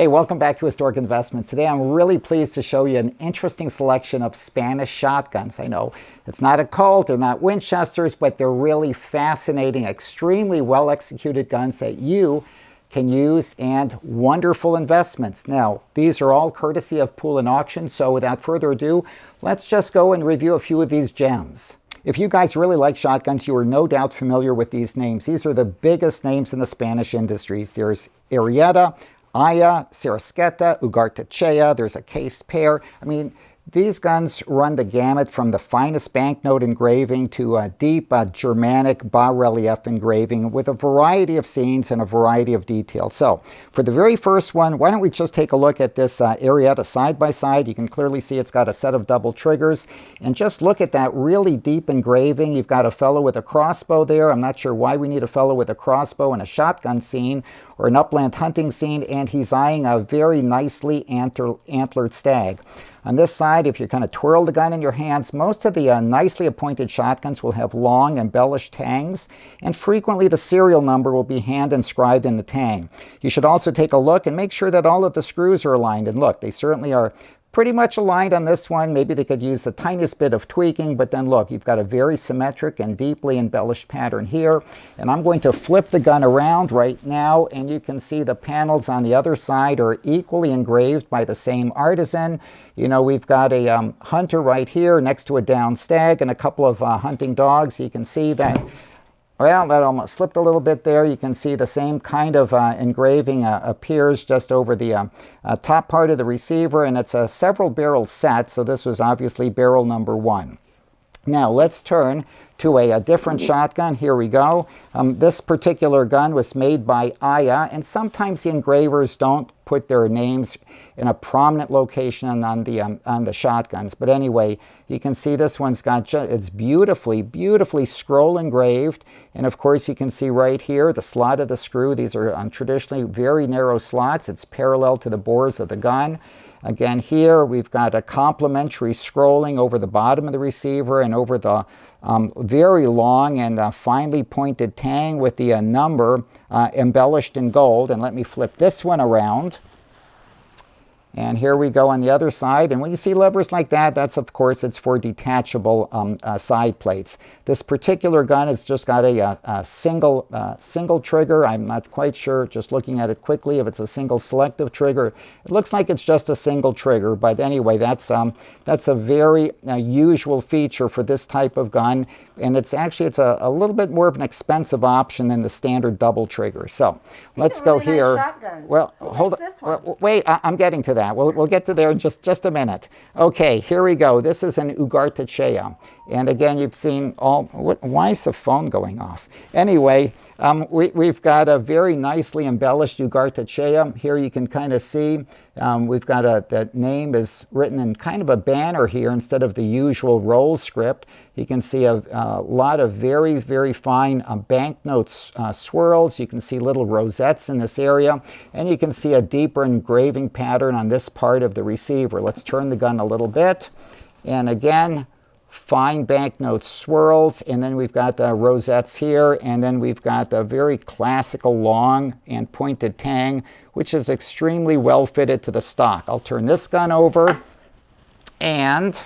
Hey, welcome back to Historic Investments. Today I'm really pleased to show you an interesting selection of Spanish shotguns. I know it's not a Colt, they're not Winchesters, but they're really fascinating, extremely well executed guns that you can use and wonderful investments. Now, these are all courtesy of Pool and Auction, so without further ado, let's just go and review a few of these gems. If you guys really like shotguns, you are no doubt familiar with these names. These are the biggest names in the Spanish industries. There's Arrieta, Aya, Sarasqueta, Ugartechea, there's a case pair. I mean, these guns run the gamut from the finest banknote engraving to a deep Germanic bas-relief engraving with a variety of scenes and a variety of details. So for the very first one, why don't we just take a look at this Arrieta side by side. You can clearly see it's got a set of double triggers. And just look at that really deep engraving. You've got a fellow with a crossbow there. I'm not sure why we need a fellow with a crossbow in a shotgun scene or an upland hunting scene, and he's eyeing a very nicely antlered stag. On this side, if you kind of twirl the gun in your hands, most of the nicely appointed shotguns will have long embellished tangs, and frequently the serial number will be hand inscribed in the tang. You should also take a look and make sure that all of the screws are aligned, and look, they certainly are pretty much aligned on this one. Maybe they could use the tiniest bit of tweaking, but then look, you've got a very symmetric and deeply embellished pattern here. And I'm going to flip the gun around right now, and you can see the panels on the other side are equally engraved by the same artisan. You know, we've got a hunter right here next to a downed stag and a couple of hunting dogs. You can see that. Well, that almost slipped a little bit there. You can see the same kind of engraving appears just over the top part of the receiver, and it's a several barrel set, so this was obviously barrel number one. Now let's turn to a different shotgun. Here we go. This particular gun was made by Aya, and sometimes the engravers don't put their names in a prominent location on the shotguns. But anyway, you can see this one's got it's beautifully scroll engraved, and of course you can see right here the slot of the screw. These are traditionally very narrow slots. It's parallel to the bores of the gun. Again, here we've got a complementary scrolling over the bottom of the receiver and over the very long and finely pointed tang with the number embellished in gold. And let me flip this one around. And here we go on the other side. And when you see levers like that, that's, of course, it's for detachable side plates. This particular gun has just got a single trigger. I'm not quite sure, just looking at it quickly, if it's a single selective trigger. It looks like it's just a single trigger. But anyway, that's a very usual feature for this type of gun. And it's a little bit more of an expensive option than the standard double trigger. So let's go here. Shotguns. Well, hold on. Wait, I'm getting to that. We'll get to there in just a minute. Okay, here we go. This is an Ugartechea. And again, you've seen why is the phone going off? Anyway, we've got a very nicely embellished Ugartechea. Here you can kind of see we've got that name is written in kind of a banner here instead of the usual roll script. You can see a lot of very fine banknote swirls. You can see little rosettes in this area, and you can see a deeper engraving pattern on this part of the receiver. Let's turn the gun a little bit, and again, fine banknote swirls, and then we've got the rosettes here, and then we've got a very classical long and pointed tang, which is extremely well fitted to the stock. I'll turn this gun over, and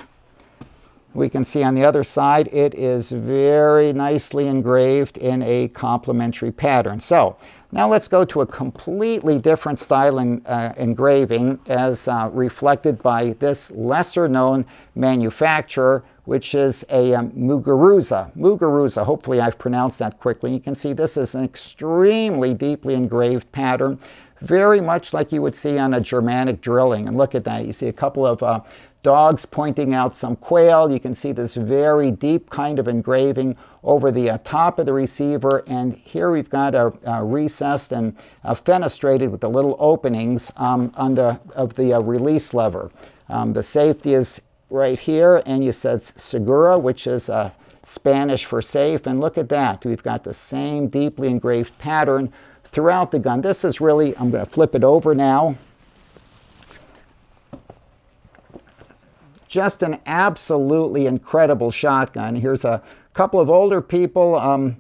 we can see on the other side it is very nicely engraved in a complementary pattern. So now let's go to a completely different style engraving as reflected by this lesser known manufacturer, which is a Muguruza. Hopefully I've pronounced that quickly. You can see this is an extremely deeply engraved pattern, very much like you would see on a Germanic drilling. And look at that. You see a couple of dogs pointing out some quail. You can see this very deep kind of engraving over the top of the receiver. And here we've got a recessed and fenestrated with the little openings of the release lever. The safety is right here, and you said Segura, which is Spanish for safe. And look at that. We've got the same deeply engraved pattern throughout the gun. This is really, I'm going to flip it over now. Just an absolutely incredible shotgun. Here's a couple of older people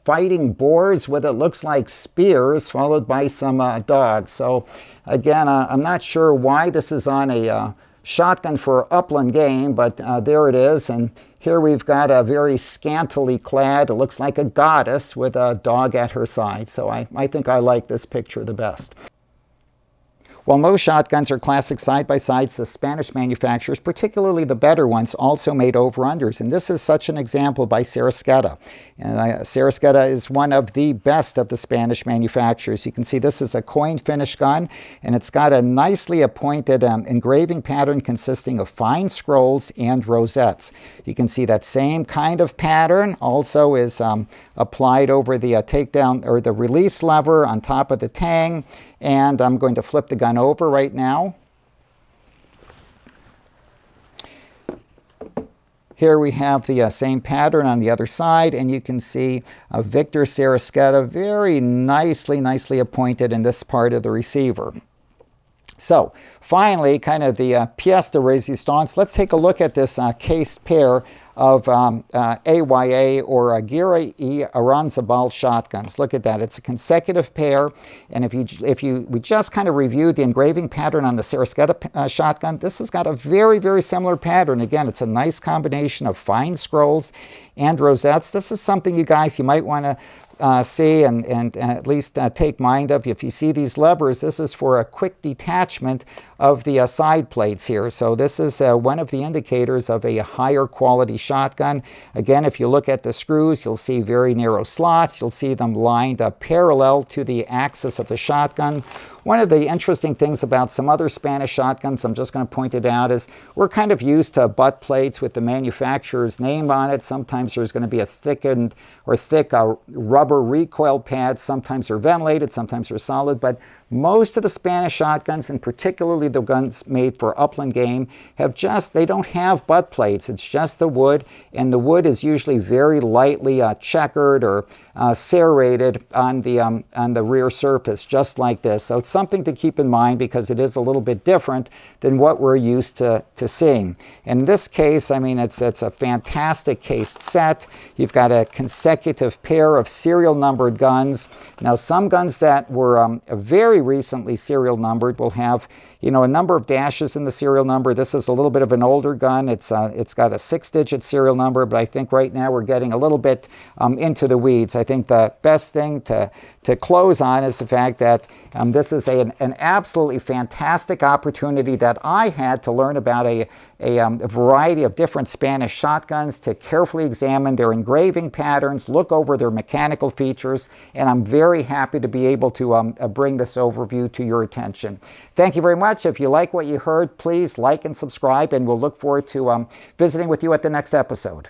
fighting boars with, it looks like, spears, followed by some dogs. So again, I'm not sure why this is on a shotgun for upland game, but there it is. And here we've got a very scantily clad, it looks like a goddess with a dog at her side. So I think I like this picture the best. While most shotguns are classic side-by-sides, the Spanish manufacturers, particularly the better ones, also made over-unders. And this is such an example by Sarasqueta. And Sarasqueta is one of the best of the Spanish manufacturers. You can see this is a coin finish gun, and it's got a nicely appointed engraving pattern consisting of fine scrolls and rosettes. You can see that same kind of pattern also is applied over the takedown or the release lever on top of the tang. And I'm going to flip the gun over right now. Here we have the same pattern on the other side, and you can see Victor Sarasqueta very nicely appointed in this part of the receiver. So finally, kind of the pièce de résistance, let's take a look at this cased pair of AYA or Aguirre y Aranzabal shotguns. Look at that. It's a consecutive pair. And we just kind of reviewed the engraving pattern on the Sarasqueta shotgun, this has got a very similar pattern. Again, it's a nice combination of fine scrolls and rosettes. This is something you might want to see and at least take mind of. If you see these levers, this is for a quick detachment of the side plates here. So this is one of the indicators of a higher quality shotgun. Again, if you look at the screws, you'll see very narrow slots. You'll see them lined up parallel to the axis of the shotgun. One of the interesting things about some other Spanish shotguns, I'm just going to point it out, is we're kind of used to butt plates with the manufacturer's name on it. Sometimes there's going to be a thick rubber recoil pad. Sometimes they're ventilated, sometimes they're solid, but most of the Spanish shotguns, and particularly the guns made for upland game, they don't have butt plates. It's just the wood, and the wood is usually very lightly checkered or serrated on the rear surface, just like this. So it's something to keep in mind because it is a little bit different than what we're used to seeing. In this case, I mean, it's a fantastic cased set. You've got a consecutive pair of serial numbered guns. Now, some guns that were very recently serial numbered will have, a number of dashes in the serial number. This is a little bit of an older gun. It's got a 6-digit serial number, but I think right now we're getting a little bit into the weeds. I think the best thing to close on is the fact that this is an absolutely fantastic opportunity that I had to learn about a variety of different Spanish shotguns, to carefully examine their engraving patterns, look over their mechanical features, and I'm very happy to be able to bring this overview to your attention. Thank you very much. If you like what you heard, please like and subscribe, and we'll look forward to visiting with you at the next episode.